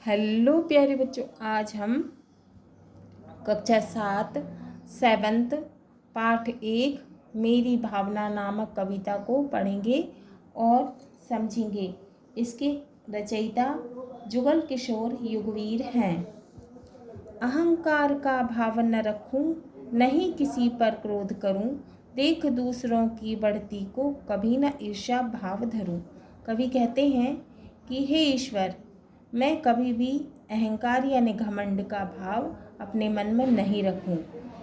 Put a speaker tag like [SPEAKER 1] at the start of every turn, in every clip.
[SPEAKER 1] Hello प्यारे बच्चों, आज हम कक्षा 7 7th पाठ 1 मेरी भावना नामक कविता को पढ़ेंगे और समझेंगे। इसके रचयिता जुगल किशोर युगवीर हैं। अहंकार का भाव न रखूं, नहीं किसी पर क्रोध करूं, देख दूसरों की बढ़ती को कभी न ईर्ष्या भाव धरूं। कवि कहते हैं कि हे ईश्वर, मैं कभी भी अहंकार यानी घमंड का भाव अपने मन में नहीं रखूं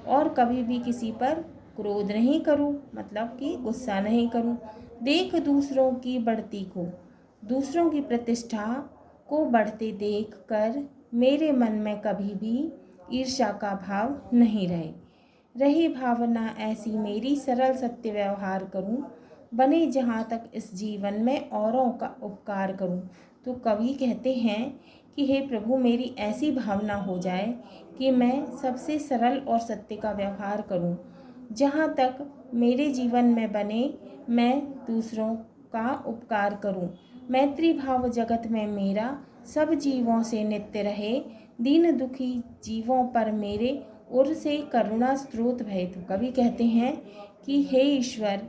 [SPEAKER 1] और कभी भी किसी पर क्रोध नहीं करूं, मतलब कि गुस्सा नहीं करूं। देख दूसरों की बढ़ती को, दूसरों की प्रतिष्ठा को बढ़ते देख कर मेरे मन में कभी भी ईर्ष्या का भाव नहीं रही भावना ऐसी मेरी सरल सत्य व्यवहार करूं, बने जहाँ तक इस जीवन में औरों का उपकार करूं। तो कवि कहते हैं कि हे प्रभु, मेरी ऐसी भावना हो जाए कि मैं सबसे सरल और सत्य का व्यवहार करूं, जहाँ तक मेरे जीवन में बने मैं दूसरों का उपकार करूं। मैत्री भाव जगत में मेरा सब जीवों से नित्य रहे, दीन दुखी जीवों पर मेरे ओर से करुणा स्रोत भये। तो कवि कहते हैं कि हे ईश्वर,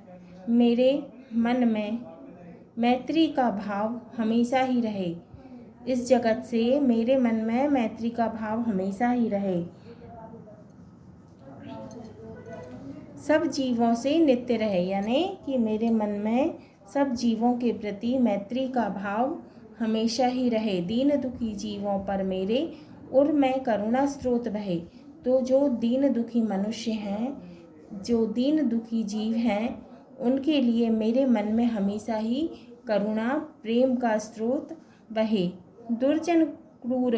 [SPEAKER 1] मेरे मन में मैत्री का भाव हमेशा ही रहे, इस जगत से मेरे मन में मैत्री का भाव हमेशा ही रहे, सब जीवों से नित्य रहे, यानी कि मेरे मन में सब जीवों के प्रति मैत्री का भाव हमेशा ही रहे, दीन दुखी जीवों पर मेरे और मैं करुणा स्रोत बहे। तो जो दीन दुखी मनुष्य हैं, जो दीन दुखी जीव हैं, उनके लिए मेरे मन में हमेशा ही करुणा प्रेम का स्रोत बहे। दुर्जन क्रूर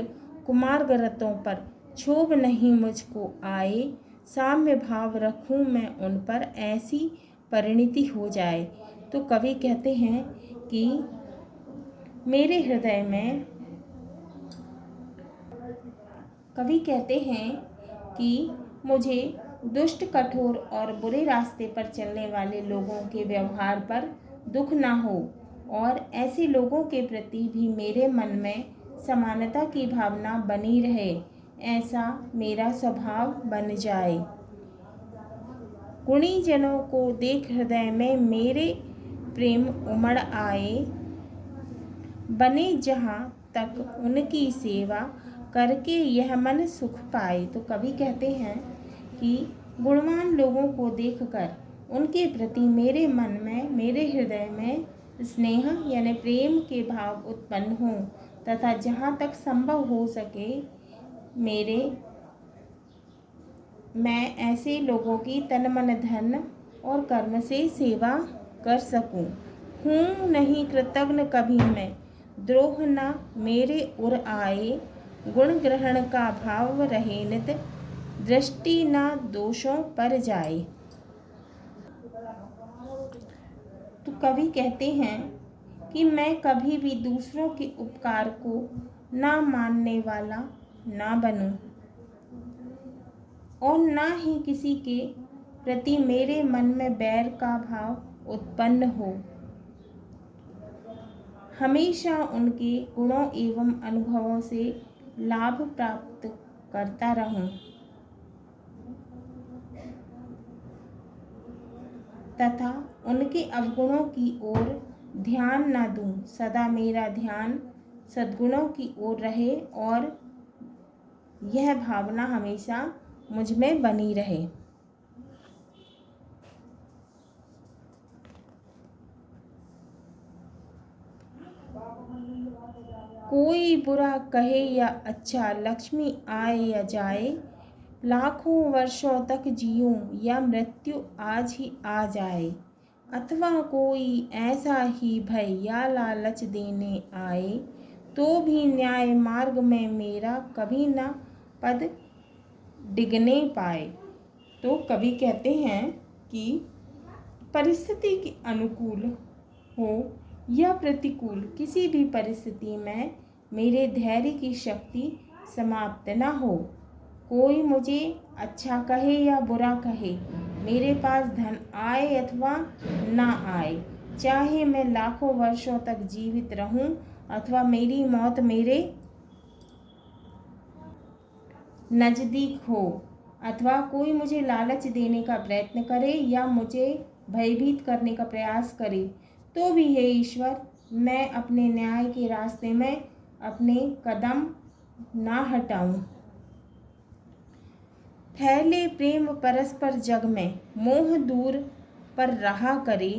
[SPEAKER 1] कुमार्गरतों पर क्षोभ नहीं मुझको आए, साम्य भाव रखूं मैं उन पर, ऐसी परिणति हो जाए। तो कवि कहते हैं कि मेरे हृदय में, कवि कहते हैं कि मुझे दुष्ट, कठोर और बुरे रास्ते पर चलने वाले लोगों के व्यवहार पर दुख ना हो और ऐसे लोगों के प्रति भी मेरे मन में समानता की भावना बनी रहे, ऐसा मेरा स्वभाव बन जाए। गुणी जनों को देख हृदय में मेरे प्रेम उमड़ आए, बने जहाँ तक उनकी सेवा करके यह मन सुख पाए। तो कवि कहते हैं कि गुणवान लोगों को देखकर उनके प्रति मेरे मन में, मेरे हृदय में स्नेह यानी प्रेम के भाव उत्पन्न हों तथा जहाँ तक संभव हो सके मैं ऐसे लोगों की तन मन धन और कर्म से सेवा कर सकूं। हूँ नहीं कृतज्ञ कभी मैं, द्रोह न मेरे उर आए, गुण ग्रहण का भाव रहे नित, दृष्टि न दोषों पर जाए। तो कवि कहते हैं कि मैं कभी भी दूसरों के उपकार को ना मानने वाला ना बनूं और ना ही किसी के प्रति मेरे मन में बैर का भाव उत्पन्न हो। हमेशा उनके गुणों एवं अनुभवों से लाभ प्राप्त करता रहूं तथा उनके अवगुणों की ओर ध्यान न दूं। सदा मेरा ध्यान सद्गुणों की ओर रहे और यह भावना हमेशा मुझ में बनी रहे। कोई बुरा कहे या अच्छा, लक्ष्मी आए या जाए, लाखों वर्षों तक जीऊं या मृत्यु आज ही आ जाए, अथवा कोई ऐसा ही भय या लालच देने आए, तो भी न्याय मार्ग में मेरा कभी न पद डिगने पाए। तो कवि कहते हैं कि परिस्थिति के अनुकूल हो या प्रतिकूल, किसी भी परिस्थिति में मेरे धैर्य की शक्ति समाप्त न हो। कोई मुझे अच्छा कहे या बुरा कहे, मेरे पास धन आए अथवा ना आए, चाहे मैं लाखों वर्षों तक जीवित रहूं अथवा मेरी मौत मेरे नज़दीक हो अथवा कोई मुझे लालच देने का प्रयत्न करे या मुझे भयभीत करने का प्रयास करे, तो भी हे ईश्वर, मैं अपने न्याय के रास्ते में अपने कदम ना हटाऊं। फैले प्रेम परस्पर जग में, मोह दूर पर रहा करे,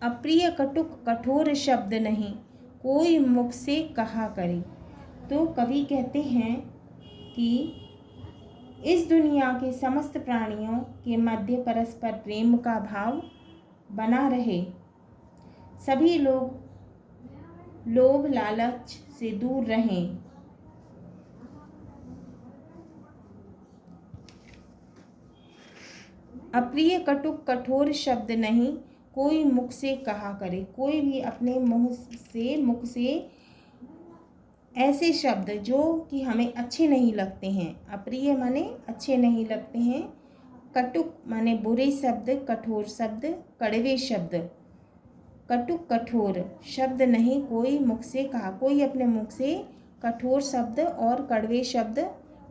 [SPEAKER 1] अप्रिय कटुक कठोर शब्द नहीं, कोई मुख से कहा करे। तो कवि कहते हैं कि इस दुनिया के समस्त प्राणियों के मध्य परस्पर प्रेम का भाव बना रहे, सभी लोग लोभ लालच से दूर रहें। अप्रिय कटुक कठोर शब्द नहीं, कोई मुख से कहा करे। कोई भी अपने मुख से ऐसे शब्द जो कि हमें अच्छे नहीं लगते हैं, अप्रिय माने अच्छे नहीं लगते हैं, कटुक माने बुरे शब्द, कठोर शब्द, कड़वे शब्द, कटुक कठोर शब्द नहीं कोई मुख से कहा। कोई अपने मुख से कठोर शब्द और कड़वे शब्द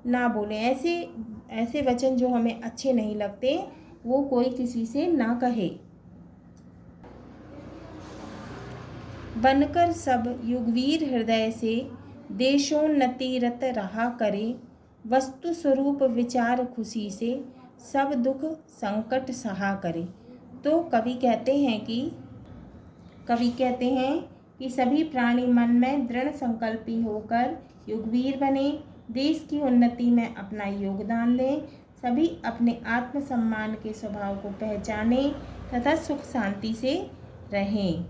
[SPEAKER 1] ना बोले। ऐसे वचन जो हमें अच्छे नहीं लगते वो कोई किसी से ना कहे। बनकर सब युगवीर हृदय से, देशोन्नति रत रहा करे, वस्तु स्वरूप विचार खुशी से, सब दुख संकट सहा करे। तो कवि कहते हैं कि सभी प्राणी मन में दृढ़ संकल्पी होकर युगवीर बने, देश की उन्नति में अपना योगदान दें, सभी अपने आत्मसम्मान के स्वभाव को पहचानें तथा सुख शांति से रहें।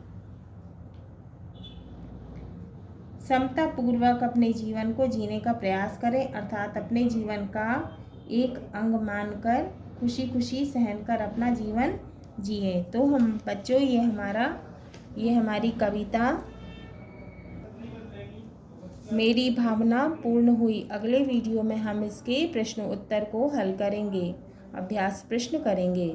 [SPEAKER 1] समता पूर्वक अपने जीवन को जीने का प्रयास करें, अर्थात अपने जीवन का एक अंग मानकर खुशी खुशी सहन कर अपना जीवन जिए। तो हम बच्चों, ये हमारी कविता मेरी भावना पूर्ण हुई। अगले वीडियो में हम इसके प्रश्न उत्तर को हल करेंगे, अभ्यास प्रश्न करेंगे।